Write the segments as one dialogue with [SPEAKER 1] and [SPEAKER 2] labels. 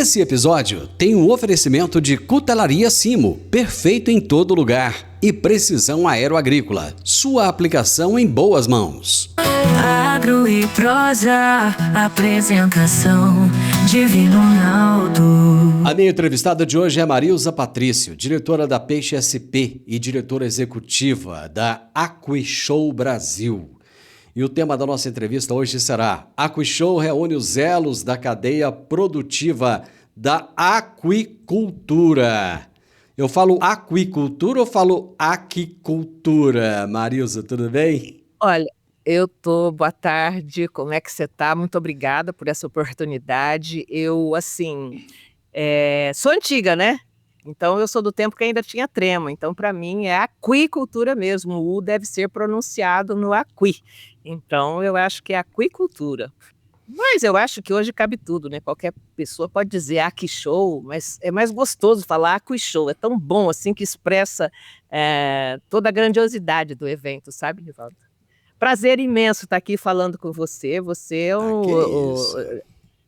[SPEAKER 1] Esse episódio tem um oferecimento de Cutelaria Simo, perfeito em todo lugar, e Precisão Aeroagrícola, sua aplicação em boas mãos.
[SPEAKER 2] Agro e prosa, apresentação Divino Ronaldo.
[SPEAKER 1] A minha entrevistada de hoje é Marilza Patrício, diretora da Peixe SP e diretora executiva da AquiShow Brasil. E o tema da nossa entrevista hoje será: AquiShow reúne os elos da cadeia produtiva da aquicultura. Eu falo aquicultura ou falo aquicultura? Marilza, tudo bem?
[SPEAKER 3] Olha, boa tarde, como é que você tá? Muito obrigada por essa oportunidade. Sou antiga, né? Então, eu sou do tempo que ainda tinha trema. Então, para mim, é aquicultura mesmo. O U deve ser pronunciado no aqui. Então, eu acho que é aquicultura. Mas eu acho que hoje cabe tudo, né? Qualquer pessoa pode dizer AquiShow, mas é mais gostoso falar AquiShow. É tão bom, assim, que expressa toda a grandiosidade do evento, sabe, Rivaldo? Prazer imenso estar aqui falando com você.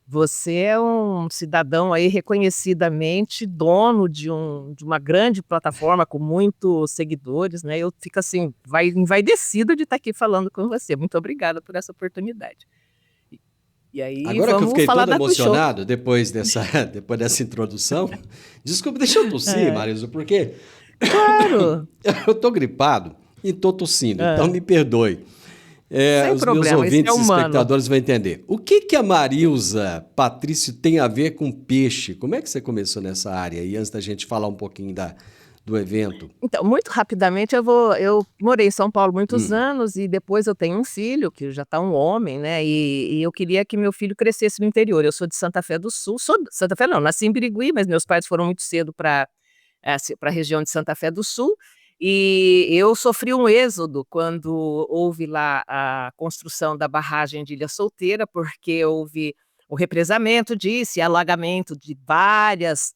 [SPEAKER 3] Você é um cidadão aí reconhecidamente dono de uma grande plataforma com muitos seguidores, né? Eu fico assim, envaidecida de estar aqui falando com você. Muito obrigada por essa oportunidade. E aí,
[SPEAKER 1] Agora que eu
[SPEAKER 3] vamos
[SPEAKER 1] fiquei
[SPEAKER 3] falar
[SPEAKER 1] todo
[SPEAKER 3] da AquiShow.
[SPEAKER 1] emocionado depois dessa introdução, desculpa, deixa eu tossir, Marilza, porque
[SPEAKER 3] Claro,
[SPEAKER 1] eu tô gripado e tô tossindo, então me perdoe.
[SPEAKER 3] sem
[SPEAKER 1] Os meus
[SPEAKER 3] problema, isso
[SPEAKER 1] ouvintes
[SPEAKER 3] é
[SPEAKER 1] e
[SPEAKER 3] humano.
[SPEAKER 1] espectadores vão entender. O que a Marilza Patrício tem a ver com peixe? Como é que você começou nessa área? E antes da gente falar um pouquinho do evento.
[SPEAKER 3] Então, muito rapidamente, eu morei em São Paulo muitos anos e depois eu tenho um filho, que já está um homem, né? E eu queria que meu filho crescesse no interior. Eu sou de Santa Fé do Sul, Santa Fé não, nasci em Birigui, mas meus pais foram muito cedo para a região de Santa Fé do Sul. E eu sofri um êxodo quando houve lá a construção da barragem de Ilha Solteira, porque houve o represamento disso e alagamento de várias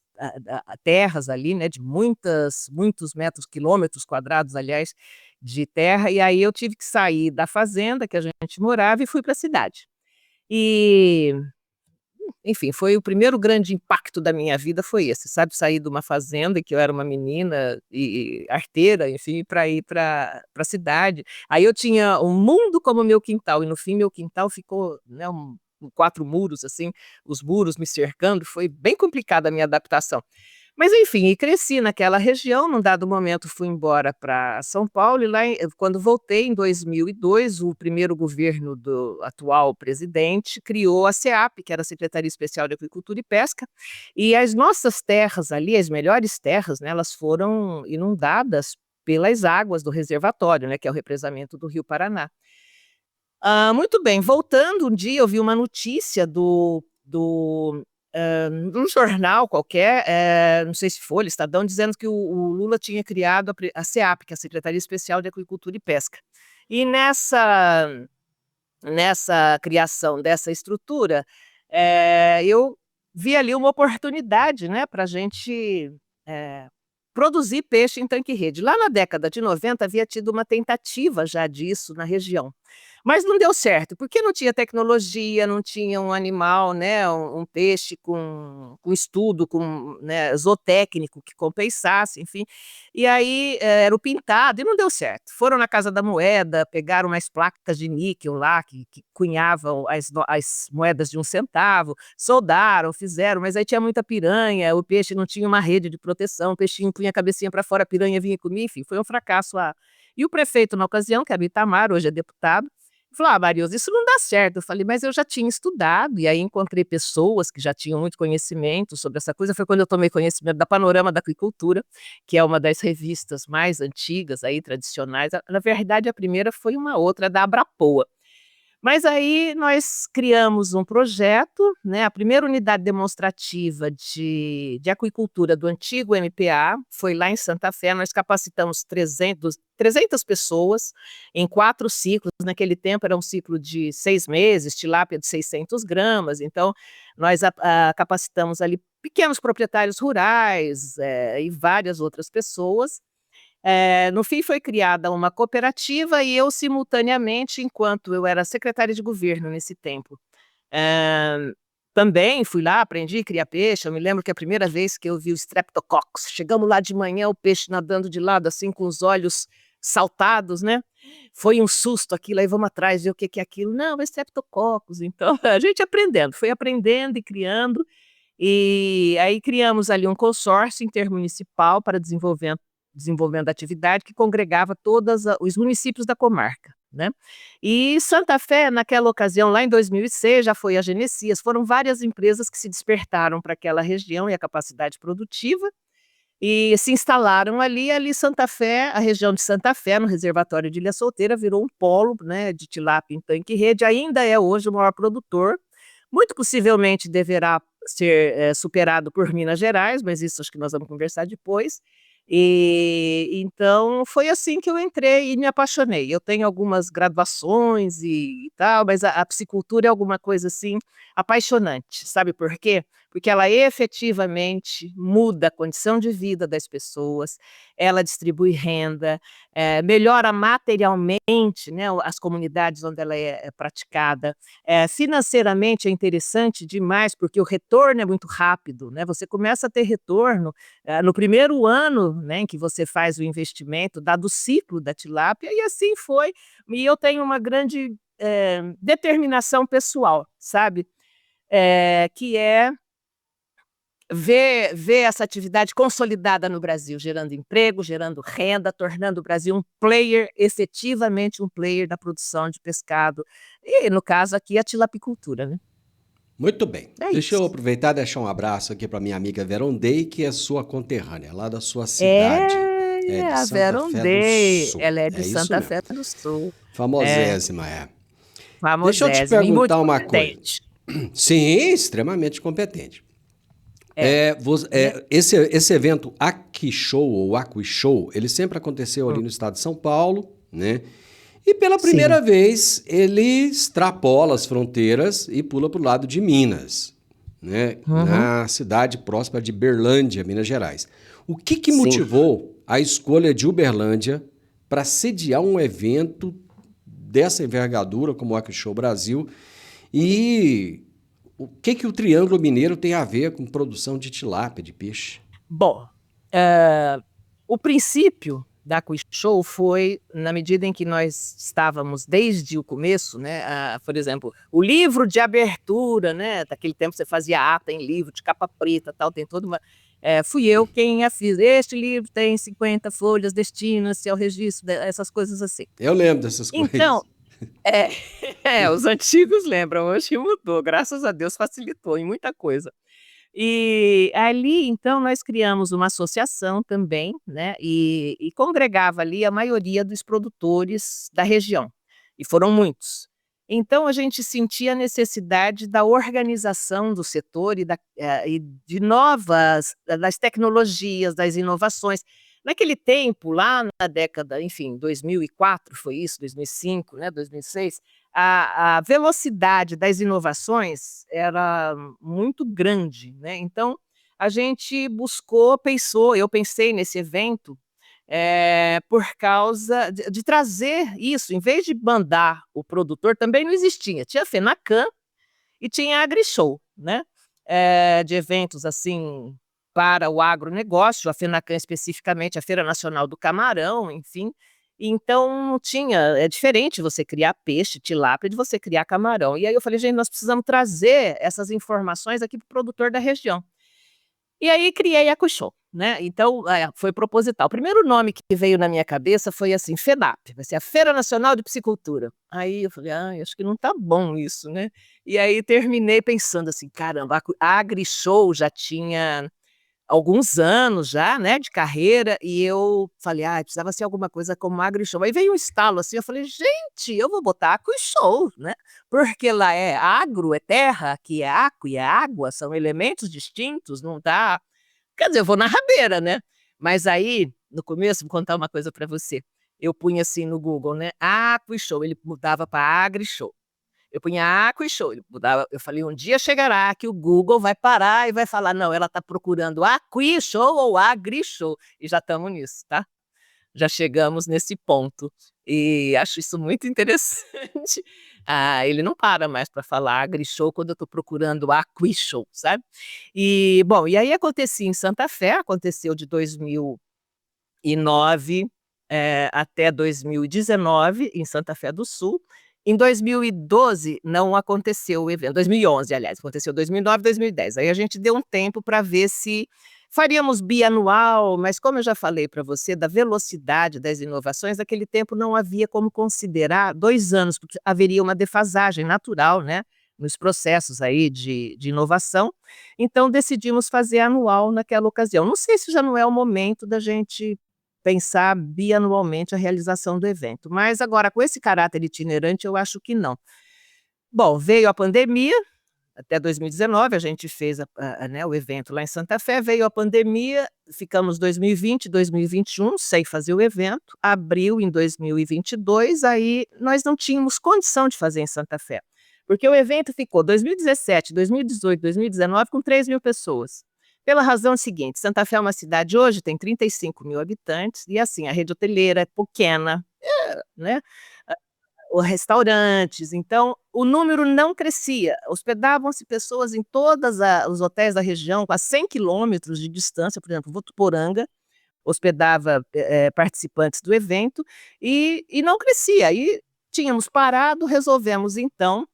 [SPEAKER 3] terras ali, né, de muitos metros, quilômetros quadrados, aliás, de terra, e aí eu tive que sair da fazenda que a gente morava e fui para a cidade. E, enfim, foi o primeiro grande impacto da minha vida foi esse, sabe, sair de uma fazenda em que eu era uma menina e arteira, enfim, para ir para a cidade. Aí eu tinha um mundo como meu quintal e no fim meu quintal ficou, né, quatro muros assim, os muros me cercando, foi bem complicada a minha adaptação. Mas enfim, e cresci naquela região, num dado momento fui embora para São Paulo e quando voltei em 2002, o primeiro governo do atual presidente criou a SEAP, que era a Secretaria Especial de Agricultura e Pesca, e as nossas terras ali, as melhores terras, né, elas foram inundadas pelas águas do reservatório, né, que é o represamento do Rio Paraná. Muito bem, voltando, um dia eu vi uma notícia num jornal qualquer, não sei se Folha, Estadão, dizendo que o Lula tinha criado a SEAP, que é a Secretaria Especial de Agricultura e Pesca. E nessa criação dessa estrutura, eu vi ali uma oportunidade, né, para a gente produzir peixe em tanque-rede. Lá na década de 90 havia tido uma tentativa já disso na região. Mas não deu certo, porque não tinha tecnologia, não tinha um animal, né, um peixe com estudo, né, zootécnico que compensasse, enfim. E aí era o pintado e não deu certo. Foram na Casa da Moeda, pegaram umas placas de níquel lá que cunhavam as moedas de 1 centavo, soldaram, fizeram, mas aí tinha muita piranha, o peixe não tinha uma rede de proteção, o peixinho punha a cabecinha para fora, a piranha vinha comer, enfim, foi um fracasso lá. E o prefeito na ocasião, que é Itamar, hoje é deputado, falou: Marilza, isso não dá certo. Eu falei: mas eu já tinha estudado, e aí encontrei pessoas que já tinham muito conhecimento sobre essa coisa. Foi quando eu tomei conhecimento da Panorama da Aquicultura, que é uma das revistas mais antigas, aí, tradicionais. Na verdade, a primeira foi uma outra, da Abrapoa. Mas aí nós criamos um projeto, né, a primeira unidade demonstrativa de aquicultura do antigo MPA foi lá em Santa Fé, nós capacitamos 300 pessoas em 4 ciclos, naquele tempo era um ciclo de 6 meses, tilápia de 600 gramas, então nós capacitamos ali pequenos proprietários rurais e várias outras pessoas. No fim foi criada uma cooperativa e eu simultaneamente, enquanto eu era secretária de governo nesse tempo, também fui lá, aprendi a criar peixe. Eu me lembro que a primeira vez que eu vi o Streptococcus, chegamos lá de manhã, o peixe nadando de lado, assim, com os olhos saltados, né? Foi um susto aquilo, aí vamos atrás ver o que que é aquilo. Não, é Streptococcus. Então, a gente aprendendo, foi aprendendo e criando. E aí criamos ali um consórcio intermunicipal para desenvolvimento da atividade que congregava todos os municípios da comarca, né? E Santa Fé, naquela ocasião, lá em 2006, já foi a Genesias, foram várias empresas que se despertaram para aquela região e a capacidade produtiva e se instalaram ali Santa Fé, a região de Santa Fé, no reservatório de Ilha Solteira, virou um polo, né, de tilápia em tanque-rede, ainda é hoje o maior produtor, muito possivelmente deverá ser superado por Minas Gerais, mas isso acho que nós vamos conversar depois. E então foi assim que eu entrei e me apaixonei. Eu tenho algumas graduações e tal, mas a piscicultura é alguma coisa assim apaixonante. Sabe por quê? Porque ela efetivamente muda a condição de vida das pessoas, ela distribui renda, melhora materialmente, né, as comunidades onde ela é praticada. Financeiramente é interessante demais, porque o retorno é muito rápido, né? Você começa a ter retorno no primeiro ano, né, em que você faz o investimento, dado o ciclo da tilápia, e assim foi. E eu tenho uma grande determinação pessoal, sabe? Que é ver essa atividade consolidada no Brasil, gerando emprego, gerando renda, tornando o Brasil um player, efetivamente um player da produção de pescado. E, no caso aqui, a tilapicultura, né?
[SPEAKER 1] Muito bem.
[SPEAKER 3] É
[SPEAKER 1] Deixa eu
[SPEAKER 3] isso.
[SPEAKER 1] aproveitar e deixar um abraço aqui para minha amiga Verondei, que é sua conterrânea, lá da sua cidade. É de
[SPEAKER 3] A
[SPEAKER 1] Santa Fé do
[SPEAKER 3] Verondei,
[SPEAKER 1] Sul.
[SPEAKER 3] ela é de
[SPEAKER 1] É isso
[SPEAKER 3] Santa
[SPEAKER 1] mesmo.
[SPEAKER 3] Fé do Sul. É,
[SPEAKER 1] Famosésima, é. Deixa eu te
[SPEAKER 3] famosésima e muito
[SPEAKER 1] perguntar uma coisa.
[SPEAKER 3] competente.
[SPEAKER 1] Sim, extremamente competente.
[SPEAKER 3] É, né?
[SPEAKER 1] Esse evento AquiShow ou AquiShow, ele sempre aconteceu ali
[SPEAKER 3] Hum,
[SPEAKER 1] no estado de São Paulo, né? E pela
[SPEAKER 3] Sim.
[SPEAKER 1] primeira vez ele extrapola as fronteiras e pula para o lado de Minas, né?
[SPEAKER 3] Uhum,
[SPEAKER 1] Na cidade próxima de Berlândia, Minas Gerais. O que
[SPEAKER 3] sim.
[SPEAKER 1] motivou a escolha de Uberlândia para sediar um evento dessa envergadura como o AquiShow Brasil? E o que o Triângulo Mineiro tem a ver com produção de tilápia, de peixe?
[SPEAKER 3] Bom, o princípio da Quiz Show foi na medida em que nós estávamos desde o começo, né, por exemplo, o livro de abertura, né, daquele tempo você fazia ata em livro, de capa preta, tal, tem toda uma... fui eu quem a fiz. Este livro tem 50 folhas, destina-se ao registro, essas coisas assim.
[SPEAKER 1] Eu lembro dessas
[SPEAKER 3] Então,
[SPEAKER 1] coisas.
[SPEAKER 3] é, os antigos lembram, hoje mudou, graças a Deus facilitou em muita coisa. E ali, então, nós criamos uma associação também, né, e congregava ali a maioria dos produtores da região, e foram muitos. Então a gente sentia a necessidade da organização do setor e de das tecnologias, das inovações. Naquele tempo, lá na década, enfim, 2004 foi isso, 2005, né, 2006, a velocidade das inovações era muito grande, né, então a gente eu pensei nesse evento, por causa de trazer isso, em vez de mandar o produtor, também não existia, tinha a Fenacan e tinha a AgriShow, né, de eventos, assim, para o agronegócio, a Fenacan especificamente, a Feira Nacional do Camarão, enfim. Então é diferente você criar peixe, tilápia, de você criar camarão. E aí eu falei: "Gente, nós precisamos trazer essas informações aqui para o produtor da região". E aí criei a Cuxô, né, então, foi proposital. O primeiro nome que veio na minha cabeça foi assim: FENAP, vai ser a Feira Nacional de Piscicultura. Aí eu falei: "Ai, acho que não tá bom isso, né". E aí terminei pensando assim: "Caramba, a AgriShow já tinha alguns anos já, né, de carreira", e eu falei: "Ai, precisava ser alguma coisa como AgriShow". Aí veio um estalo assim, eu falei: "Gente, eu vou botar AquiShow, né, porque lá é agro, é terra, aqui é aqua e é água, são elementos distintos, não dá". Quer dizer, eu vou na rabeira, né. Mas aí, no começo, vou contar uma coisa para você, eu punha assim no Google, né, AquiShow, ele mudava para AgriShow. Eu punha AquiShow, ele mudava, eu falei: "Um dia chegará que o Google vai parar e vai falar: 'Não, ela está procurando AquiShow ou AgriShow'", e já estamos nisso, tá. Já chegamos nesse ponto. E acho isso muito interessante. Ele não para mais para falar AgriShow quando eu estou procurando AquiShow, sabe? E, bom, e aí acontecia em Santa Fé, aconteceu de 2009 até 2019, em Santa Fé do Sul. Em 2012 não aconteceu o evento, 2011, aliás, aconteceu 2009, 2010. Aí a gente deu um tempo para ver se faríamos bianual, mas como eu já falei para você da velocidade das inovações, naquele tempo não havia como considerar 2 anos, porque haveria uma defasagem natural, né, nos processos aí de inovação. Então decidimos fazer anual naquela ocasião. Não sei se já não é o momento da gente pensar bianualmente a realização do evento, mas agora com esse caráter itinerante eu acho que não. Bom, veio a pandemia, até 2019 a gente fez né, o evento lá em Santa Fé, veio a pandemia, ficamos 2020, 2021 sem fazer o evento, abriu em 2022, aí nós não tínhamos condição de fazer em Santa Fé, porque o evento ficou 2017, 2018, 2019 com 3 mil pessoas. Pela razão seguinte, Santa Fé é uma cidade hoje, tem 35 mil habitantes, e assim, a rede hoteleira é pequena, né? Os restaurantes, então o número não crescia, hospedavam-se pessoas em todos os hotéis da região, a 100 quilômetros de distância, por exemplo, Votuporanga hospedava participantes do evento, e não crescia, aí tínhamos parado, resolvemos então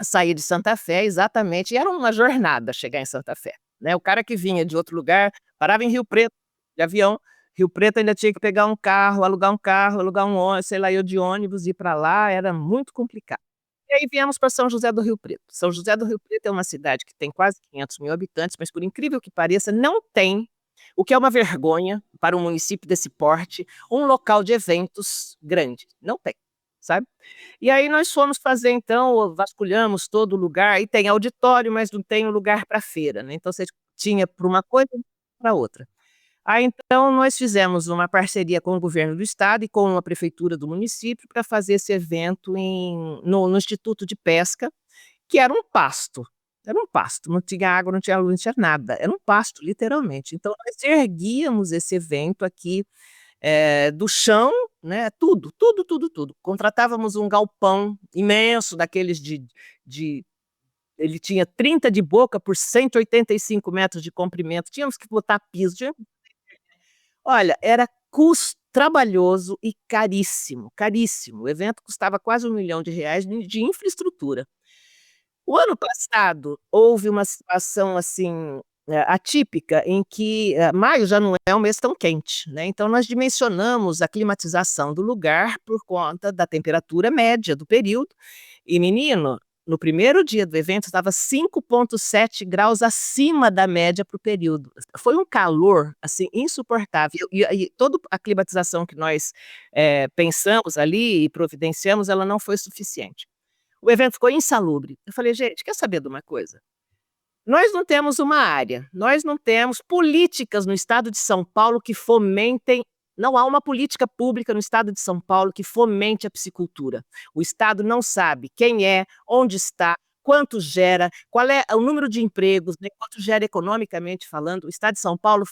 [SPEAKER 3] sair de Santa Fé, exatamente, e era uma jornada chegar em Santa Fé, né? O cara que vinha de outro lugar, parava em Rio Preto, de avião, Rio Preto ainda tinha que pegar um carro, alugar um ônibus, sei lá, eu de ônibus, ir para lá, era muito complicado. E aí viemos para São José do Rio Preto. São José do Rio Preto é uma cidade que tem quase 500 mil habitantes, mas por incrível que pareça, não tem, o que é uma vergonha para um município desse porte, um local de eventos grande. Não tem, sabe? E aí nós fomos fazer, então, vasculhamos todo o lugar, e tem auditório, mas não tem um lugar para feira, né? Então você tinha para uma coisa e para outra. Aí então nós fizemos uma parceria com o governo do estado e com a prefeitura do município para fazer esse evento no Instituto de Pesca, que era um pasto, não tinha água, não tinha luz, não tinha nada, era um pasto, literalmente. Então nós erguíamos esse evento aqui do chão, né, tudo, tudo, tudo, tudo. Contratávamos um galpão imenso, daqueles ele tinha 30 de boca por 185 metros de comprimento, tínhamos que botar piso, olha, era trabalhoso e caríssimo, caríssimo. O evento custava quase R$1 milhão de infraestrutura. O ano passado houve uma situação assim atípica em que maio já não é um mês tão quente, né? Então nós dimensionamos a climatização do lugar por conta da temperatura média do período. E menino, no primeiro dia do evento estava 5,7 graus acima da média para o período. Foi um calor assim insuportável. E toda a climatização que nós pensamos ali e providenciamos, ela não foi suficiente. O evento ficou insalubre. Eu falei, gente, quer saber de uma coisa? Nós não temos uma área, nós não temos políticas no estado de São Paulo que fomentem. Não há uma política pública no estado de São Paulo que fomente a piscicultura. O estado não sabe quem é, onde está, quanto gera, qual é o número de empregos, né, quanto gera economicamente falando. O estado de São Paulo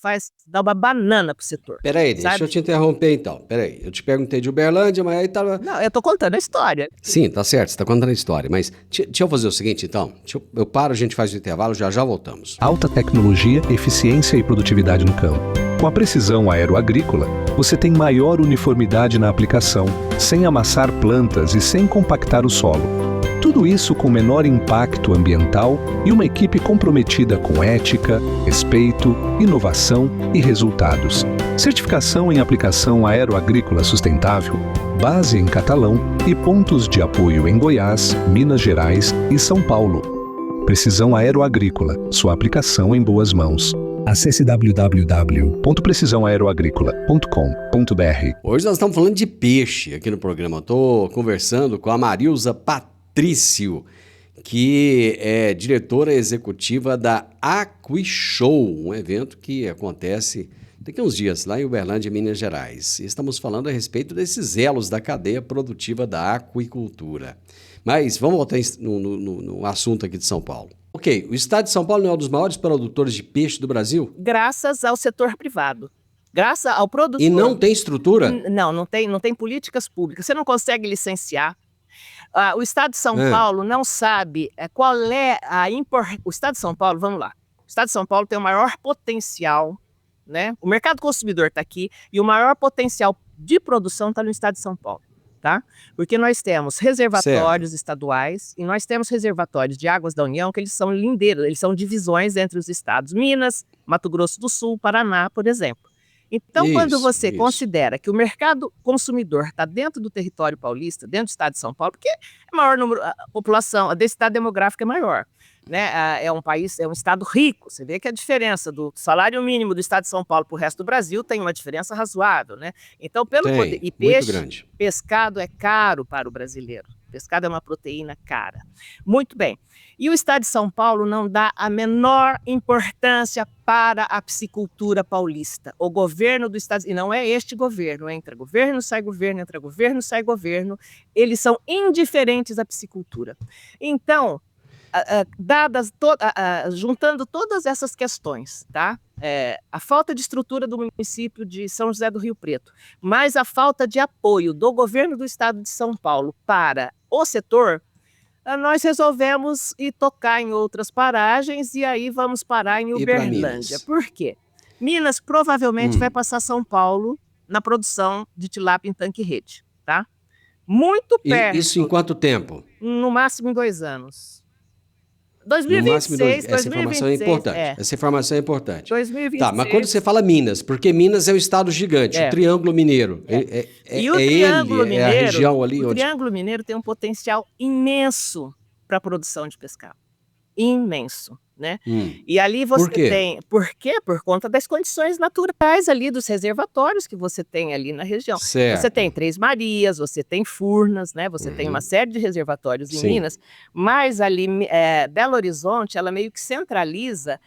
[SPEAKER 3] dá uma banana para o setor.
[SPEAKER 1] Peraí, deixa eu te interromper então. Peraí, eu te perguntei de Uberlândia, mas aí tava...
[SPEAKER 3] Não, eu tô contando a história.
[SPEAKER 1] Sim, tá certo, você tá contando a história, mas deixa eu fazer o seguinte então. Eu paro, a gente faz o intervalo, já voltamos.
[SPEAKER 4] Alta tecnologia, eficiência e produtividade no campo. Com a precisão aeroagrícola, você tem maior uniformidade na aplicação, sem amassar plantas e sem compactar o solo. Tudo isso com menor impacto ambiental e uma equipe comprometida com ética, respeito, inovação e resultados. Certificação em aplicação aeroagrícola sustentável, base em Catalão e pontos de apoio em Goiás, Minas Gerais e São Paulo. Precisão Aeroagrícola, sua aplicação em boas mãos. Acesse www.precisaoaeroagricola.com.br.
[SPEAKER 1] Hoje nós estamos falando de peixe aqui no programa. Estou conversando com a Marilza Patrício, que é diretora executiva da AquiShow, um evento que acontece daqui a uns dias lá em Uberlândia, Minas Gerais. E estamos falando a respeito desses elos da cadeia produtiva da aquicultura. Mas vamos voltar no assunto aqui de São Paulo. Ok, o estado de São Paulo não é um dos maiores produtores de peixe do Brasil?
[SPEAKER 3] Graças ao setor privado. Graças ao produtor.
[SPEAKER 1] E não tem estrutura?
[SPEAKER 3] Não tem políticas públicas. Você não consegue licenciar. O Estado de São
[SPEAKER 1] Ah,
[SPEAKER 3] Paulo não sabe qual é a importância. O Estado de São Paulo, vamos lá. O Estado de São Paulo tem o maior potencial, né? O mercado consumidor está aqui e o maior potencial de produção está no Estado de São Paulo, tá? Porque nós temos
[SPEAKER 1] certo.
[SPEAKER 3] reservatórios estaduais e nós temos reservatórios de águas da União, que eles são lindeiros, eles são divisões entre os estados. Minas, Mato Grosso do Sul, Paraná, por exemplo. Então, quando
[SPEAKER 1] Isso,
[SPEAKER 3] você
[SPEAKER 1] isso.
[SPEAKER 3] considera que o mercado consumidor está dentro do território paulista, dentro do estado de São Paulo, porque é maior número, a população, a densidade demográfica é maior, né? É um país, é um estado rico. Você vê que a diferença do salário mínimo do estado de São Paulo para o resto do Brasil tem uma diferença razoável, né? Então, pelo poder.
[SPEAKER 1] Tem,
[SPEAKER 3] E
[SPEAKER 1] muito grande.
[SPEAKER 3] pescado é caro para o brasileiro. Pescado é uma proteína cara. Muito bem. E o estado de São Paulo não dá a menor importância para a piscicultura paulista. O governo do estado, e não é este governo, entra governo, sai governo, entra governo, sai governo, eles são indiferentes à piscicultura. Então, juntando todas essas questões, tá? A falta de estrutura do município de São José do Rio Preto, mas a falta de apoio do governo do estado de São Paulo para o setor, nós resolvemos ir tocar em outras paragens e aí vamos parar em
[SPEAKER 1] E para
[SPEAKER 3] Uberlândia.
[SPEAKER 1] Minas?
[SPEAKER 3] Por quê? Minas provavelmente vai passar São Paulo na produção de tilápia em tanque-rede, tá? Muito
[SPEAKER 1] Isso em
[SPEAKER 3] perto,
[SPEAKER 1] quanto tempo?
[SPEAKER 3] no máximo em 2 anos.
[SPEAKER 1] No máximo em
[SPEAKER 3] 2026,
[SPEAKER 1] Essa informação é
[SPEAKER 3] 2026,
[SPEAKER 1] importante. Essa informação é importante. Tá, mas quando
[SPEAKER 3] 2026.
[SPEAKER 1] você fala Minas, porque Minas é um estado gigante, o
[SPEAKER 3] É.
[SPEAKER 1] Triângulo Mineiro.
[SPEAKER 3] E o
[SPEAKER 1] É
[SPEAKER 3] Triângulo
[SPEAKER 1] ele, é a
[SPEAKER 3] Mineiro,
[SPEAKER 1] região ali
[SPEAKER 3] o
[SPEAKER 1] onde.
[SPEAKER 3] Triângulo Mineiro tem um potencial imenso para a produção de pescado. Imenso, né? E ali
[SPEAKER 1] Por
[SPEAKER 3] você
[SPEAKER 1] quê?
[SPEAKER 3] tem. Por quê? Por conta das condições naturais ali, dos reservatórios que você tem ali na região. Você
[SPEAKER 1] Certo.
[SPEAKER 3] tem Três Marias, você tem Furnas, né? Você tem uma série de reservatórios em
[SPEAKER 1] Sim.
[SPEAKER 3] Minas, mas ali, Belo Horizonte, ela meio que centraliza.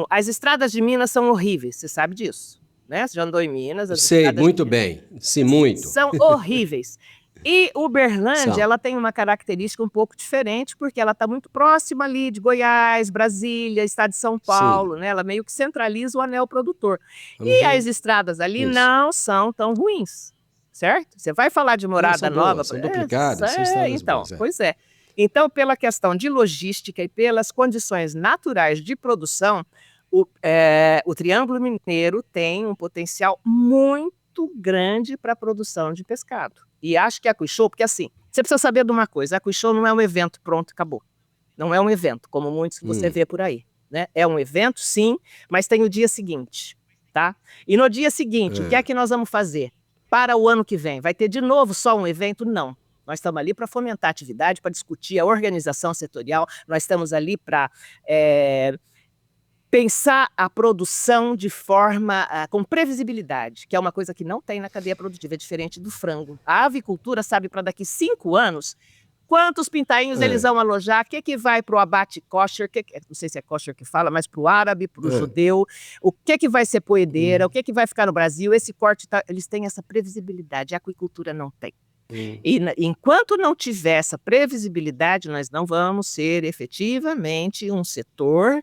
[SPEAKER 3] As estradas de Minas são horríveis, você sabe disso, né? Você já andou em Minas, as
[SPEAKER 1] Sei,
[SPEAKER 3] estradas de
[SPEAKER 1] muito
[SPEAKER 3] Minas
[SPEAKER 1] bem. Sim, muito.
[SPEAKER 3] são horríveis. E Uberlândia,
[SPEAKER 1] São.
[SPEAKER 3] ela tem uma característica um pouco diferente, porque ela está muito próxima ali de Goiás, Brasília, estado de São
[SPEAKER 1] Sim.
[SPEAKER 3] Paulo, né? Ela meio que centraliza o anel produtor. E as estradas ali
[SPEAKER 1] Isso.
[SPEAKER 3] não são tão ruins, certo? Você vai falar de
[SPEAKER 1] Não,
[SPEAKER 3] Morada
[SPEAKER 1] são
[SPEAKER 3] Nova.
[SPEAKER 1] boas, são duplicadas, são estradas
[SPEAKER 3] Então,
[SPEAKER 1] boas.
[SPEAKER 3] pois é. Então, pela questão de logística e pelas condições naturais de produção, o Triângulo Mineiro tem um potencial muito grande para a produção de pescado. E acho que a Aquishow, porque assim, você precisa saber de uma coisa, a Aquishow não é um evento pronto, acabou. Não é um evento, como muitos que você vê por aí, né? É um evento, sim, mas tem o dia seguinte, tá? E no dia seguinte, o que é que nós vamos fazer para o ano que vem? Vai ter de novo só um evento? Não. Nós estamos ali para fomentar a atividade, para discutir a organização setorial, nós estamos ali para pensar a produção de forma com previsibilidade, que é uma coisa que não tem na cadeia produtiva, é diferente do frango. A avicultura sabe para daqui 5 anos quantos pintainhos eles vão alojar, o que vai para o abate kosher, não sei se é kosher que fala, mas para o árabe, para o judeu, o que vai ser poedeira, o que vai ficar no Brasil, esse corte, eles têm essa previsibilidade, a aquicultura não tem. E enquanto não tiver essa previsibilidade, nós não vamos ser efetivamente um setor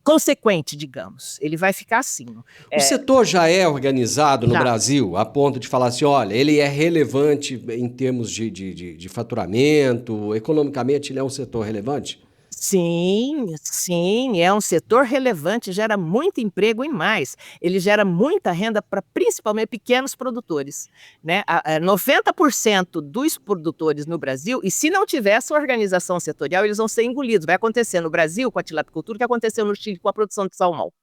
[SPEAKER 3] consequente, digamos. Ele vai ficar assim.
[SPEAKER 1] O setor já é organizado no
[SPEAKER 3] Já.
[SPEAKER 1] Brasil, a ponto de falar assim, olha, ele é relevante em termos de faturamento, economicamente ele é um setor relevante?
[SPEAKER 3] Sim, é um setor relevante, gera muito emprego e mais. Ele gera muita renda para principalmente pequenos produtores, né? 90% dos produtores no Brasil, e se não tiver essa organização setorial, eles vão ser engolidos. Vai acontecer no Brasil com a tilapicultura o que aconteceu no Chile com a produção de salmão,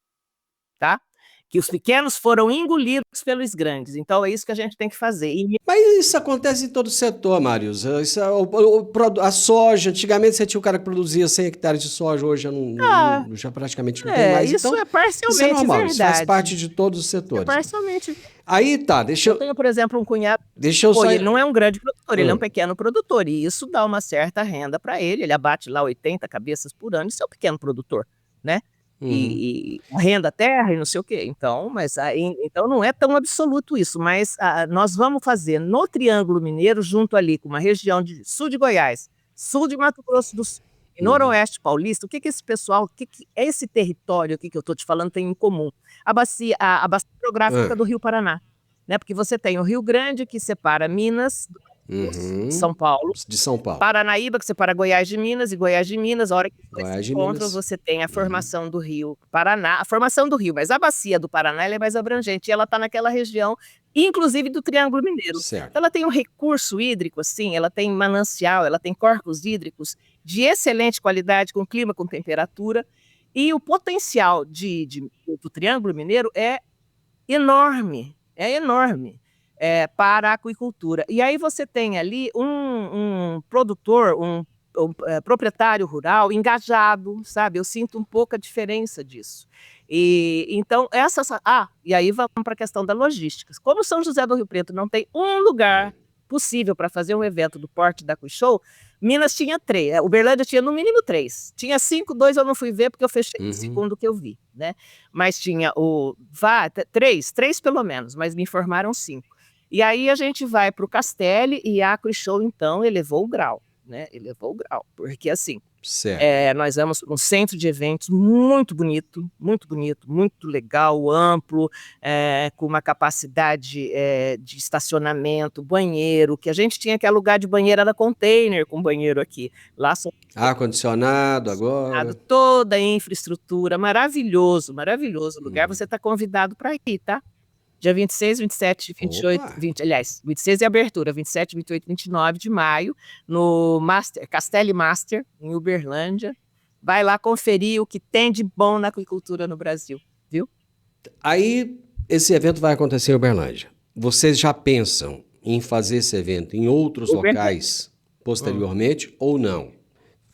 [SPEAKER 3] tá? Que os pequenos foram engolidos pelos grandes. Então é isso que a gente tem que fazer.
[SPEAKER 1] Mas isso acontece em todo o setor, Marius. A soja, antigamente você tinha um cara que produzia 100 hectares de soja, hoje já praticamente não tem mais.
[SPEAKER 3] Isso
[SPEAKER 1] Então,
[SPEAKER 3] é parcialmente
[SPEAKER 1] isso é normal,
[SPEAKER 3] verdade.
[SPEAKER 1] isso faz parte de todos os setores.
[SPEAKER 3] Parcialmente.
[SPEAKER 1] Aí tá,
[SPEAKER 3] Eu tenho, por exemplo, um cunhado.
[SPEAKER 1] deixa eu só...
[SPEAKER 3] Ele não é um grande produtor, ele é um pequeno produtor. E isso dá uma certa renda para ele. Ele abate lá 80 cabeças por ano. Isso é um pequeno produtor, né? E renda terra e não sei o quê. Então, então não é tão absoluto isso, mas nós vamos fazer no Triângulo Mineiro, junto ali com uma região de sul de Goiás, sul de Mato Grosso do Sul e noroeste paulista. O que esse pessoal, esse território aqui que eu estou te falando tem em comum? A bacia hidrográfica do Rio Paraná, né? Porque você tem o Rio Grande, que separa Minas do São Paulo.
[SPEAKER 1] De São Paulo.
[SPEAKER 3] Paranaíba, que separa Goiás de Minas, e Goiás de Minas, a hora que
[SPEAKER 1] Goiás
[SPEAKER 3] se
[SPEAKER 1] de
[SPEAKER 3] encontram,
[SPEAKER 1] Minas.
[SPEAKER 3] você tem a formação do Rio Paraná, a formação do rio, mas a bacia do Paraná ela é mais abrangente, e ela está naquela região, inclusive do Triângulo Mineiro.
[SPEAKER 1] Certo.
[SPEAKER 3] Então, ela tem um recurso hídrico, assim, ela tem manancial, ela tem corpos hídricos de excelente qualidade, com clima, com temperatura, e o potencial do Triângulo Mineiro é enorme, para a aquicultura. E aí você tem ali um produtor, proprietário rural engajado, sabe? Eu sinto um pouco a diferença disso. E então e aí vamos para a questão da logística. Como São José do Rio Preto não tem um lugar possível para fazer um evento do porte da AquiShow, Minas tinha 3, Uberlândia tinha no mínimo 3. Tinha 5, 2 eu não fui ver porque eu fechei o segundo que eu vi, né? Mas tinha 3 pelo menos, mas me informaram 5. E aí a gente vai para o Castelli e a AquiShow, então, elevou o grau, né? Elevou o grau, porque assim, nós vamos para um centro de eventos muito bonito, muito legal, amplo, com uma capacidade de estacionamento, banheiro, que a gente tinha que alugar de banheiro, era container com banheiro aqui. Lá só
[SPEAKER 1] ar-condicionado agora.
[SPEAKER 3] toda a infraestrutura, maravilhoso lugar, você está convidado para ir, tá? Dia 26, 27, 28, 26 é abertura, 27, 28, 29 de maio, no Castelli Master, em Uberlândia. Vai lá conferir o que tem de bom na aquicultura no Brasil, viu?
[SPEAKER 1] Aí, esse evento vai acontecer em Uberlândia. Vocês já pensam em fazer esse evento em outros locais posteriormente ou não?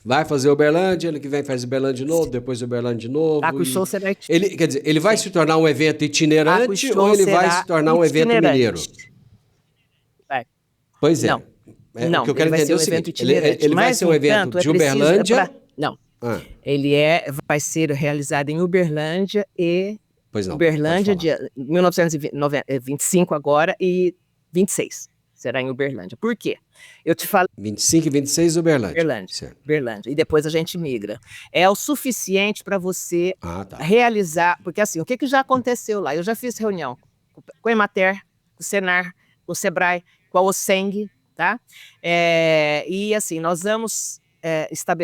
[SPEAKER 1] Vai fazer Uberlândia, ano que vem faz Uberlândia de novo, depois Uberlândia de novo.
[SPEAKER 3] A AquiShow será
[SPEAKER 1] quer dizer, ele vai se tornar um evento itinerante ou ele vai se tornar um evento mineiro? Pois é.
[SPEAKER 3] Não,
[SPEAKER 1] o que eu quero entender é o seguinte, ele vai ser um evento de Uberlândia?
[SPEAKER 3] Não. Ele vai ser realizado em Uberlândia e Uberlândia de 1925 agora e 26. Será em Uberlândia. Por quê? Eu te falo.
[SPEAKER 1] 25 e 26 Uberlândia.
[SPEAKER 3] Uberlândia. E depois a gente migra. É o suficiente para você realizar. Porque assim, o que já aconteceu lá? Eu já fiz reunião com a Emater, com o Senar, com o Sebrae, com a OSENG, tá? E assim, nós vamos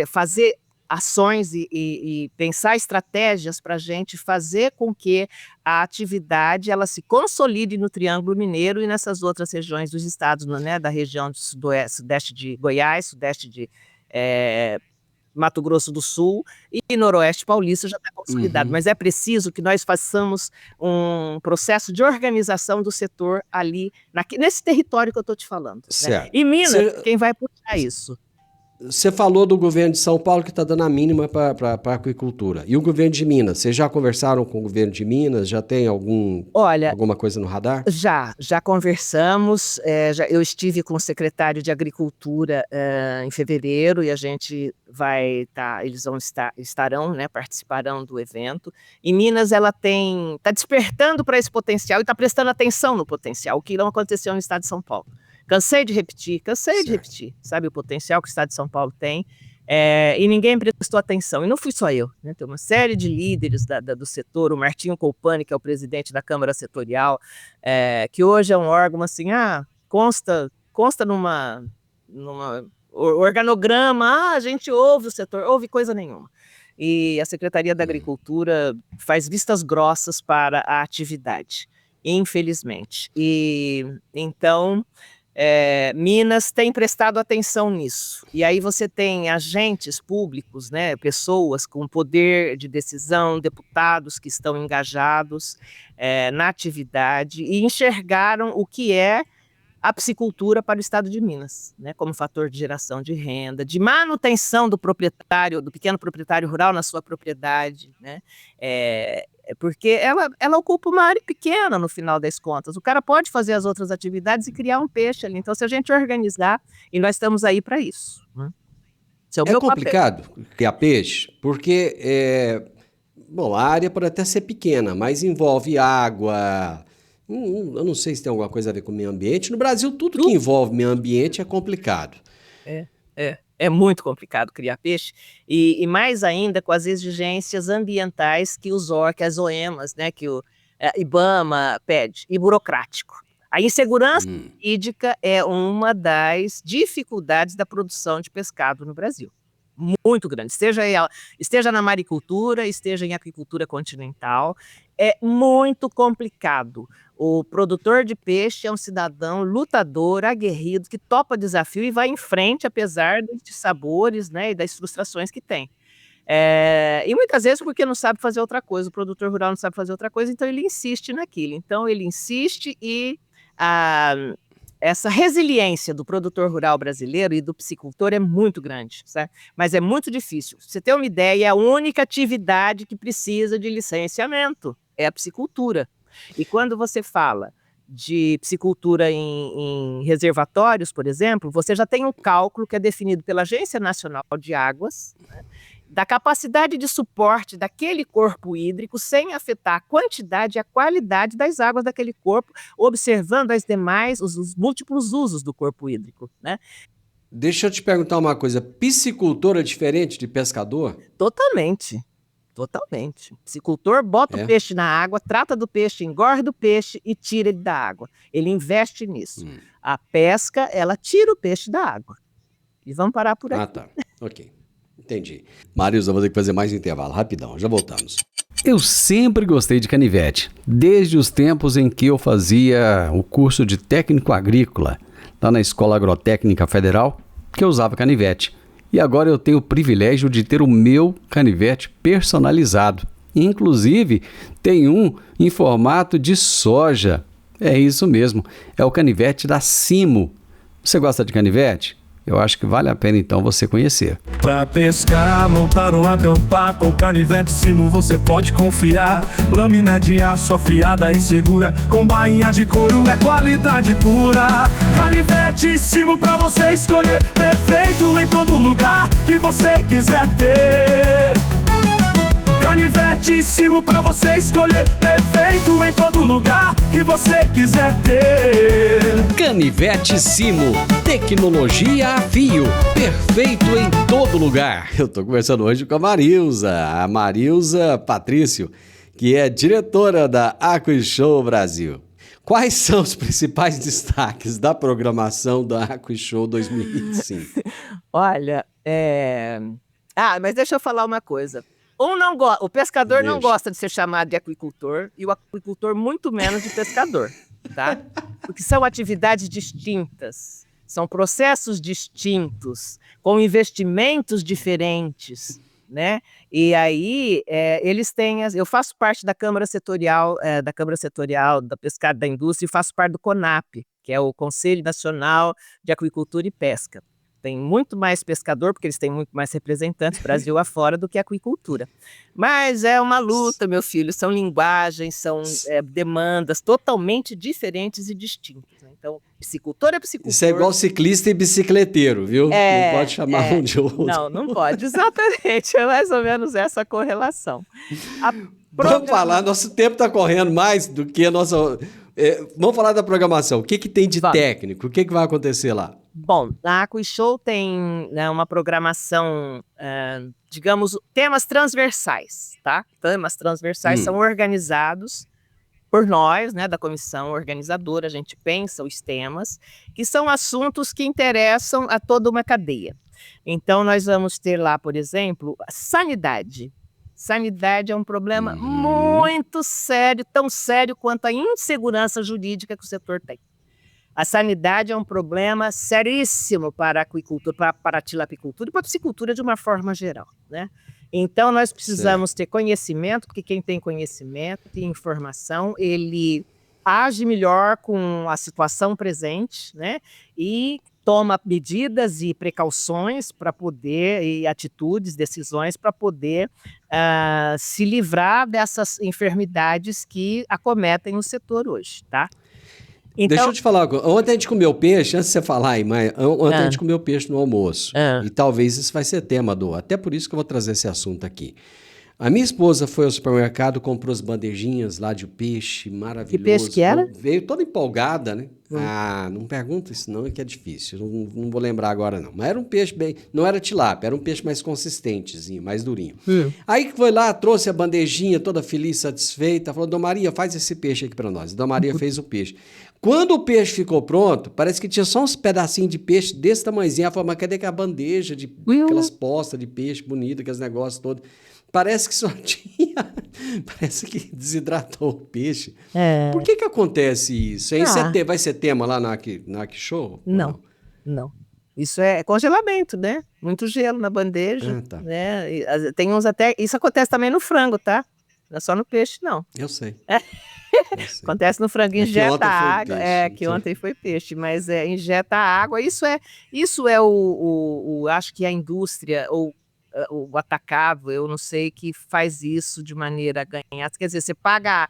[SPEAKER 3] fazer ações e pensar estratégias para a gente fazer com que a atividade ela se consolide no Triângulo Mineiro e nessas outras regiões dos estados, né, da região do sudeste de Goiás, sudeste de Mato Grosso do Sul e noroeste paulista já está consolidado. Mas é preciso que nós façamos um processo de organização do setor ali, nesse território que eu estou te falando. Né? E Minas, quem vai puxar isso?
[SPEAKER 1] Você falou do governo de São Paulo que está dando a mínima para a aquicultura. E o governo de Minas? Vocês já conversaram com o governo de Minas? Já tem alguma coisa no radar?
[SPEAKER 3] Já conversamos. Eu estive com o secretário de Agricultura em fevereiro e a gente eles estarão, né, participarão do evento. E Minas ela está despertando para esse potencial e está prestando atenção no potencial, o que não aconteceu no estado de São Paulo. Cansei de repetir, sabe, o potencial que o estado de São Paulo tem, e ninguém prestou atenção, e não fui só eu, né? Tem uma série de líderes do setor, o Martinho Colpani, que é o presidente da Câmara Setorial, que hoje é um órgão assim, consta numa organograma, a gente ouve o setor, ouve coisa nenhuma. E a Secretaria da Agricultura faz vistas grossas para a atividade, infelizmente. E então Minas tem prestado atenção nisso. E aí você tem agentes públicos, né, pessoas com poder de decisão, deputados que estão engajados na atividade e enxergaram o que é a piscicultura para o estado de Minas, né, como fator de geração de renda, de manutenção do pequeno proprietário rural na sua propriedade, né, porque ela ocupa uma área pequena no final das contas. O cara pode fazer as outras atividades e criar um peixe ali. Então, se a gente organizar, e nós estamos aí para isso. Né?
[SPEAKER 1] É complicado criar peixe, porque a área pode até ser pequena, mas envolve água. Eu não sei se tem alguma coisa a ver com o meio ambiente. No Brasil, tudo que envolve meio ambiente é complicado.
[SPEAKER 3] É muito complicado criar peixe, e mais ainda com as exigências ambientais que as OEMAs, né, que o IBAMA pede, e burocrático. A insegurança hídrica é uma das dificuldades da produção de pescado no Brasil. Muito grande. Esteja na maricultura, esteja em aquicultura continental, é muito complicado. O produtor de peixe é um cidadão lutador, aguerrido, que topa desafio e vai em frente, apesar dos dissabores, né, e das frustrações que tem. E muitas vezes porque não sabe fazer outra coisa, o produtor rural não sabe fazer outra coisa, então ele insiste naquilo. Então ele insiste e essa resiliência do produtor rural brasileiro e do piscicultor é muito grande, certo? Mas é muito difícil. Pra você ter uma ideia, a única atividade que precisa de licenciamento é a piscicultura. E quando você fala de piscicultura em reservatórios, por exemplo, você já tem um cálculo que é definido pela Agência Nacional de Águas, né, da capacidade de suporte daquele corpo hídrico sem afetar a quantidade e a qualidade das águas daquele corpo, observando os múltiplos usos do corpo hídrico, né?
[SPEAKER 1] Deixa eu te perguntar uma coisa, piscicultor é diferente de pescador?
[SPEAKER 3] Totalmente. Totalmente. O piscicultor bota o peixe na água, trata do peixe, engorda o peixe e tira ele da água. Ele investe nisso. A pesca, ela tira o peixe da água. E vamos parar por aqui.
[SPEAKER 1] Ah, tá. Ok. Entendi. Marilza, vou ter que fazer mais um intervalo. Rapidão, já voltamos.
[SPEAKER 5] Eu sempre gostei de canivete, desde os tempos em que eu fazia o curso de técnico agrícola, lá na Escola Agrotécnica Federal, que eu usava canivete. E agora eu tenho o privilégio de ter o meu canivete personalizado. Inclusive, tem um em formato de soja. É isso mesmo, é o canivete da Simo. Você gosta de canivete? Eu acho que vale a pena então você conhecer.
[SPEAKER 6] Pra pescar, montar ou acampar, com canivete Simo você pode confiar. Lâmina de aço afiada e segura, com bainha de couro é qualidade pura. Canivete Simo pra você escolher, perfeito em todo lugar que você quiser ter. Canivete Simo pra você escolher, perfeito em todo lugar que você quiser ter.
[SPEAKER 1] Canivete Simo, tecnologia a fio, perfeito em todo lugar. Eu tô conversando hoje com a Marilza Patrício, que é diretora da AquaShow Brasil. Quais são os principais destaques da programação da AquaShow 2025?
[SPEAKER 3] Olha, mas deixa eu falar uma coisa. O pescador não gosta de ser chamado de aquicultor e o aquicultor muito menos de pescador, tá? Porque são atividades distintas, são processos distintos, com investimentos diferentes, né? E aí eles têm, eu faço parte da Câmara Setorial, da Pescada da Indústria, e faço parte do CONAP, que é o Conselho Nacional de Aquicultura e Pesca. Tem muito mais pescador, porque eles têm muito mais representantes Brasil afora do que aquicultura. Mas é uma luta, meu filho, são linguagens, são demandas totalmente diferentes e distintas. Então, piscicultor é piscicultor.
[SPEAKER 1] Isso é igual ciclista e bicicleteiro, viu? Não pode chamar um de outro.
[SPEAKER 3] Não pode, exatamente, é mais ou menos essa correlação.
[SPEAKER 1] Vamos falar, nosso tempo está correndo mais do que a nossa... vamos falar da programação, o que tem de técnico, o que vai acontecer lá?
[SPEAKER 3] Bom, a AquaShow tem, né, uma programação, digamos, temas transversais, tá? Temas transversais são organizados por nós, né, da comissão organizadora, a gente pensa os temas, que são assuntos que interessam a toda uma cadeia. Então, nós vamos ter lá, por exemplo, a sanidade. Sanidade é um problema muito sério, tão sério quanto a insegurança jurídica que o setor tem. A sanidade é um problema seríssimo para a aquicultura, para a tilapicultura e para a piscicultura de uma forma geral, né? Então, nós precisamos ter conhecimento, porque quem tem conhecimento e informação, ele age melhor com a situação presente, né? E toma medidas e precauções para poder, e atitudes, decisões para poder se livrar dessas enfermidades que acometem o setor hoje, tá? Então,
[SPEAKER 1] deixa eu te falar, ontem a gente comeu peixe, antes de você falar aí, mas ontem a gente comeu peixe no almoço. E talvez isso vai ser tema até por isso que eu vou trazer esse assunto aqui. A minha esposa foi ao supermercado, comprou as bandejinhas lá de peixe, maravilhoso.
[SPEAKER 3] Que peixe que era?
[SPEAKER 1] Veio toda empolgada, né? Ah, não pergunta isso não, que é difícil. Não vou lembrar agora não. Mas era um peixe bem... Não era tilápia, era um peixe mais consistentezinho, mais durinho. Aí que foi lá, trouxe a bandejinha, toda feliz, satisfeita. Falou, Dona Maria, faz esse peixe aqui pra nós. Dona Maria fez o peixe. Quando o peixe ficou pronto, parece que tinha só uns pedacinhos de peixe desse tamanhozinho. Ela falou, mas cadê que a bandeja de aquelas postas de peixe bonito, aqueles negócios todos? Parece que só tinha... Parece que desidratou o peixe. Por que acontece isso? Vai ser tema lá na Aqui Show?
[SPEAKER 3] Não. Isso é congelamento, né? Muito gelo na bandeja.
[SPEAKER 1] Tá.
[SPEAKER 3] Né? Tem uns até... Isso acontece também no frango, tá? Não é só no peixe, não.
[SPEAKER 1] Eu sei.
[SPEAKER 3] Acontece no frango,
[SPEAKER 1] que
[SPEAKER 3] injeta
[SPEAKER 1] ontem foi
[SPEAKER 3] água.
[SPEAKER 1] peixe,
[SPEAKER 3] Que
[SPEAKER 1] não sei.
[SPEAKER 3] ontem foi peixe, mas injeta água. Isso é acho que a indústria ou o atacável, eu não sei, que faz isso de maneira a ganhar. Quer dizer, você paga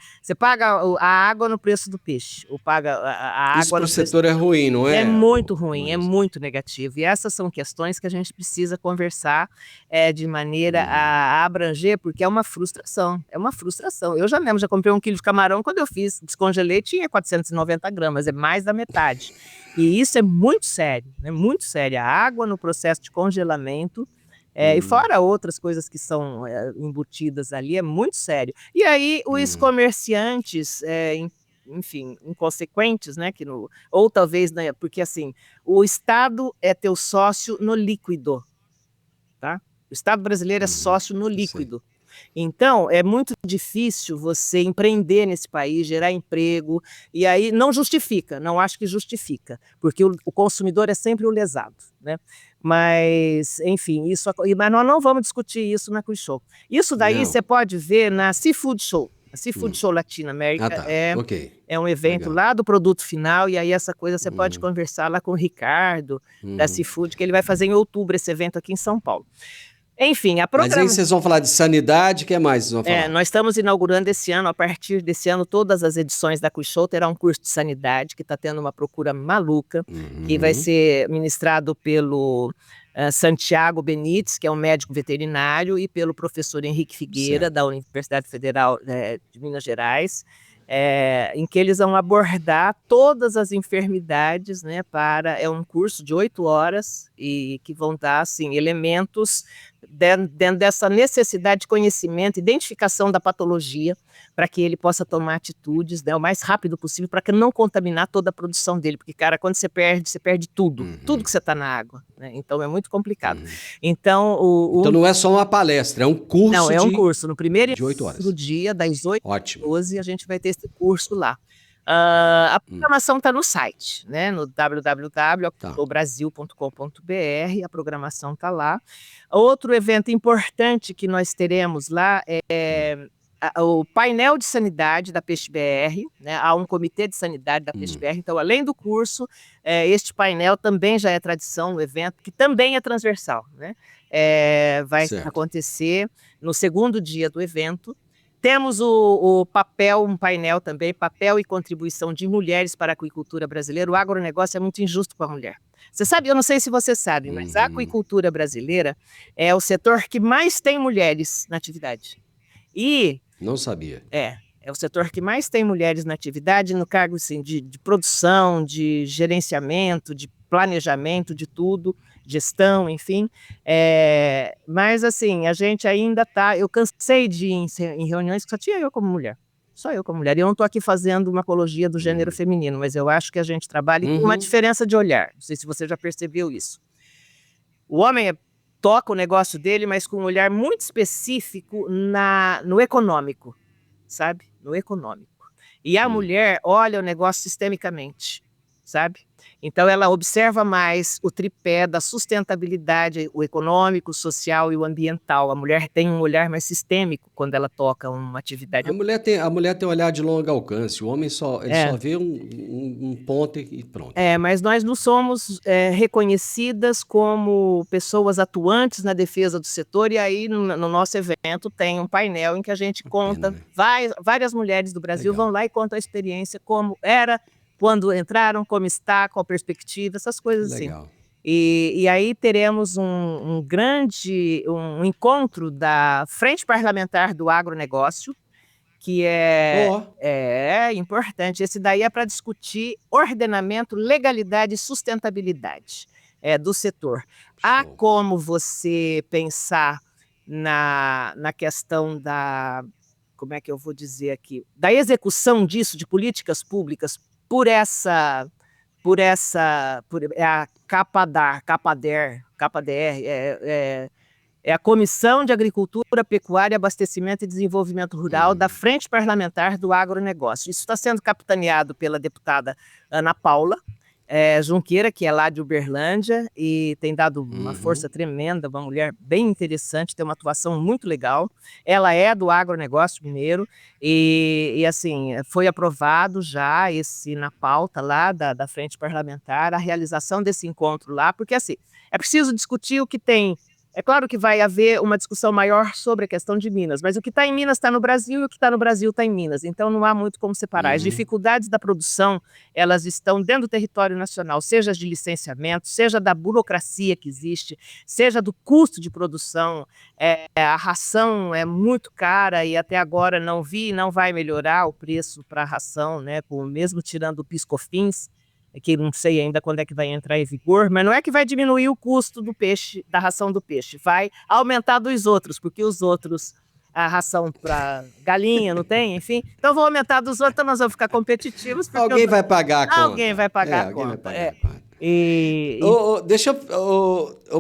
[SPEAKER 3] a água no preço do peixe, ou paga a água
[SPEAKER 1] Isso para o
[SPEAKER 3] no preço...
[SPEAKER 1] setor é ruim, não é?
[SPEAKER 3] É muito ruim, é
[SPEAKER 1] Mas-
[SPEAKER 3] muito negativo. E essas são questões que a gente precisa conversar de maneira a abranger, porque é uma frustração. É uma frustração. Eu já mesmo já comprei 1 quilo de camarão, quando eu fiz, descongelei, tinha 490 gramas, é mais da metade. E isso é muito sério, né? Muito sério. A água no processo de congelamento, e fora outras coisas que são embutidas ali, é muito sério. E aí os comerciantes, enfim, inconsequentes, né? Ou talvez, né, porque assim, o Estado é teu sócio no líquido, tá? O Estado brasileiro é sócio no líquido. Então, é muito difícil você empreender nesse país, gerar emprego, e aí não justifica, não acho que justifica, porque o consumidor é sempre o lesado, né? Mas, enfim, mas nós não vamos discutir isso na Quiz Show. Isso daí
[SPEAKER 1] Não.
[SPEAKER 3] você pode ver na Seafood Show. A Seafood Show Latinoamérica
[SPEAKER 1] Ah, tá. Ok.
[SPEAKER 3] é um evento
[SPEAKER 1] Legal.
[SPEAKER 3] lá do Produto Final, e aí essa coisa você pode conversar lá com o Ricardo, da Seafood, que ele vai fazer em outubro esse evento aqui em São Paulo. Enfim, a
[SPEAKER 1] Mas aí
[SPEAKER 3] programação...
[SPEAKER 1] vocês vão falar de sanidade, o que mais vocês vão falar?
[SPEAKER 3] Nós estamos inaugurando esse ano, a partir desse ano, todas as edições da Quiz Show terá um curso de sanidade, que está tendo uma procura maluca, que vai ser ministrado pelo Santiago Benites, que é um médico veterinário, e pelo professor Henrique Figueira, da Universidade Federal de Minas Gerais, em que eles vão abordar todas as enfermidades, né, é um curso de 8 horas, e que vão dar, assim, elementos dentro dessa necessidade de conhecimento, identificação da patologia, para que ele possa tomar atitudes, né, o mais rápido possível, para que não contaminar toda a produção dele, porque, cara, quando você perde tudo, tudo que você está na água, né? Então é muito complicado. Então,
[SPEAKER 1] Então não é só uma palestra, é um curso
[SPEAKER 3] não, é um curso. No primeiro
[SPEAKER 1] de 8 horas.
[SPEAKER 3] do dia, das 8 às
[SPEAKER 1] Ótimo.
[SPEAKER 3] 12, a gente vai ter esse curso lá. A programação está no site, né? No www.brasil.com.br, a programação está lá. Outro evento importante que nós teremos lá é o painel de sanidade da Peixe BR, né? Há um comitê de sanidade da Peixe BR, então, além do curso, este painel também já é tradição no evento, que também é transversal, né? Vai
[SPEAKER 1] Certo.
[SPEAKER 3] acontecer no segundo dia do evento. Temos o papel, um painel também, papel e contribuição de mulheres para a aquicultura brasileira. O agronegócio é muito injusto com a mulher. Você sabe, eu não sei se você sabe, mas a aquicultura brasileira é o setor que mais tem mulheres na atividade. E
[SPEAKER 1] Não sabia.
[SPEAKER 3] é o setor que mais tem mulheres na atividade, no cargo assim, de produção, de gerenciamento, de planejamento, de tudo, gestão, enfim. Mas assim, a gente ainda está... Eu cansei de ir em reuniões que só tinha eu como mulher. Só eu como mulher. E eu não estou aqui fazendo uma apologia do gênero feminino, mas eu acho que a gente trabalha com uma diferença de olhar. Não sei se você já percebeu isso. O homem toca o negócio dele, mas com um olhar muito específico no econômico, sabe? No econômico. E a mulher olha o negócio sistemicamente, sabe? Então ela observa mais o tripé da sustentabilidade, o econômico, o social e o ambiental. A mulher tem um olhar mais sistêmico quando ela toca uma atividade.
[SPEAKER 1] A mulher tem um olhar de longo alcance, o homem só vê um ponto e pronto.
[SPEAKER 3] Mas nós não somos reconhecidas como pessoas atuantes na defesa do setor, e aí no nosso evento tem um painel em que a gente conta,
[SPEAKER 1] né?
[SPEAKER 3] várias mulheres do Brasil
[SPEAKER 1] Legal.
[SPEAKER 3] vão lá e contam a experiência, como era, quando entraram, como está, qual a perspectiva, essas coisas assim.
[SPEAKER 1] Legal.
[SPEAKER 3] E aí teremos um encontro da Frente Parlamentar do Agronegócio, que é importante. Esse daí é para discutir ordenamento, legalidade e sustentabilidade do setor. Há como você pensar na questão da, como é que eu vou dizer aqui, da execução disso, de políticas públicas, por a CAPADER, é a Comissão de Agricultura, Pecuária, Abastecimento e Desenvolvimento Rural da Frente Parlamentar do Agronegócio. Isso está sendo capitaneado pela deputada Ana Paula Junqueira, que é lá de Uberlândia, e tem dado uma força tremenda, uma mulher bem interessante, tem uma atuação muito legal. Ela é do agronegócio mineiro e assim, foi aprovado já na pauta lá da Frente Parlamentar a realização desse encontro lá, porque assim, é preciso discutir o que tem. É claro que vai haver uma discussão maior sobre a questão de Minas, mas o que está em Minas está no Brasil e o que está no Brasil está em Minas. Então não há muito como separar. As dificuldades da produção, elas estão dentro do território nacional, seja de licenciamento, seja da burocracia que existe, seja do custo de produção. A ração é muito cara e até agora não vai melhorar o preço para a ração, né? Mesmo tirando o PIS/COFINS, que não sei ainda quando é que vai entrar em vigor, mas não é que vai diminuir o custo do peixe, da ração do peixe, vai aumentar dos outros, porque os outros, a ração para galinha não tem, enfim, então vou aumentar dos outros, então nós vamos ficar competitivos.
[SPEAKER 1] Alguém vai pagar a conta.
[SPEAKER 3] Alguém vai pagar a conta.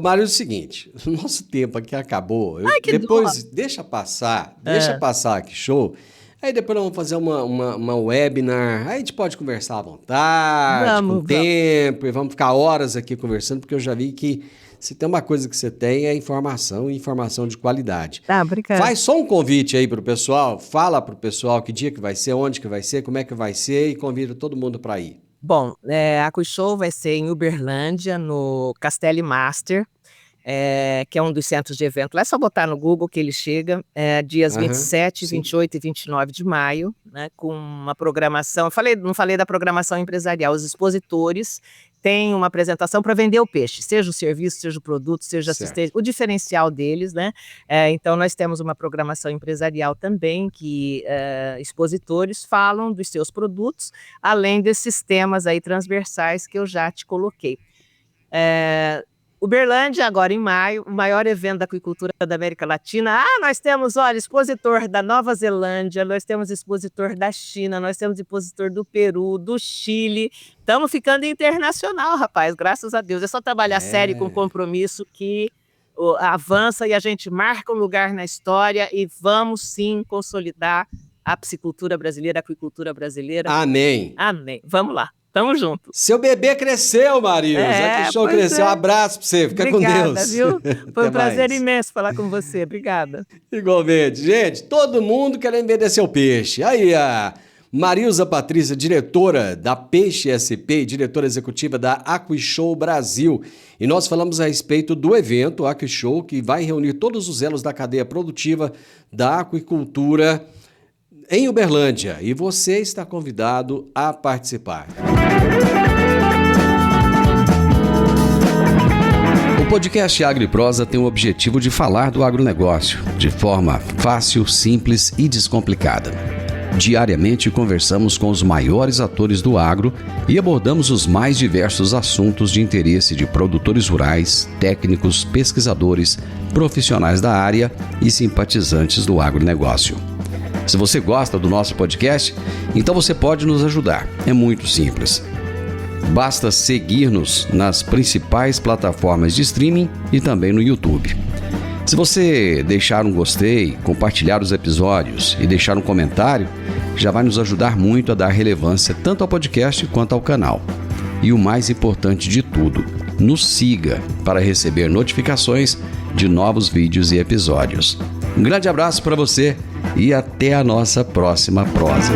[SPEAKER 1] Mário, é o seguinte, o nosso tempo aqui acabou. Deixa passar aqui, show. Aí depois nós vamos fazer uma webinar, aí a gente pode conversar à vontade, com tempo, e vamos ficar horas aqui conversando, porque eu já vi que se tem uma coisa que você tem é informação, e informação de qualidade.
[SPEAKER 3] Obrigada.
[SPEAKER 1] Faz só um convite aí pro pessoal, fala pro pessoal que dia que vai ser, onde que vai ser, como é que vai ser, e convida todo mundo para ir.
[SPEAKER 3] Bom, a AquiShow vai ser em Uberlândia, no Castelli Master, que é um dos centros de evento. Lá é só botar no Google que ele chega, dias 27, 28 e 29 de maio, né, com uma programação. Não falei da programação empresarial. Os expositores têm uma apresentação para vender o peixe, seja o serviço, seja o produto, seja a assistência, o diferencial deles, né? Então, nós temos uma programação empresarial também, que expositores falam dos seus produtos, além desses temas aí transversais que eu já te coloquei. Uberlândia, agora em maio, o maior evento da aquicultura da América Latina. Nós temos, olha, expositor da Nova Zelândia, nós temos expositor da China, nós temos expositor do Peru, do Chile. Estamos ficando internacional, rapaz, graças a Deus. É só trabalhar sério com compromisso que avança e a gente marca um lugar na história e vamos sim consolidar a piscicultura brasileira, a aquicultura brasileira.
[SPEAKER 1] Amém.
[SPEAKER 3] Amém. Vamos lá. Tamo junto.
[SPEAKER 1] Seu bebê cresceu, Marilza. AquiShow cresceu. Um abraço pra você. Fica
[SPEAKER 3] Obrigada,
[SPEAKER 1] com Deus.
[SPEAKER 3] Viu? Foi um prazer imenso falar com você. Obrigada.
[SPEAKER 1] Igualmente. Gente, todo mundo querendo vender seu peixe. Aí a Marilza Patrícia, diretora da Peixe SP e diretora executiva da AquiShow Brasil. E nós falamos a respeito do evento AquiShow, que vai reunir todos os elos da cadeia produtiva da aquicultura em Uberlândia, e você está convidado a participar.
[SPEAKER 5] O podcast Agro e Prosa tem o objetivo de falar do agronegócio de forma fácil, simples e descomplicada. Diariamente conversamos com os maiores atores do agro e abordamos os mais diversos assuntos de interesse de produtores rurais, técnicos, pesquisadores, profissionais da área e simpatizantes do agronegócio. Se você gosta do nosso podcast, então você pode nos ajudar. É muito simples. Basta seguir-nos nas principais plataformas de streaming e também no YouTube. Se você deixar um gostei, compartilhar os episódios e deixar um comentário, já vai nos ajudar muito a dar relevância tanto ao podcast quanto ao canal. E o mais importante de tudo, nos siga para receber notificações de novos vídeos e episódios. Um grande abraço para você e até a nossa próxima prosa.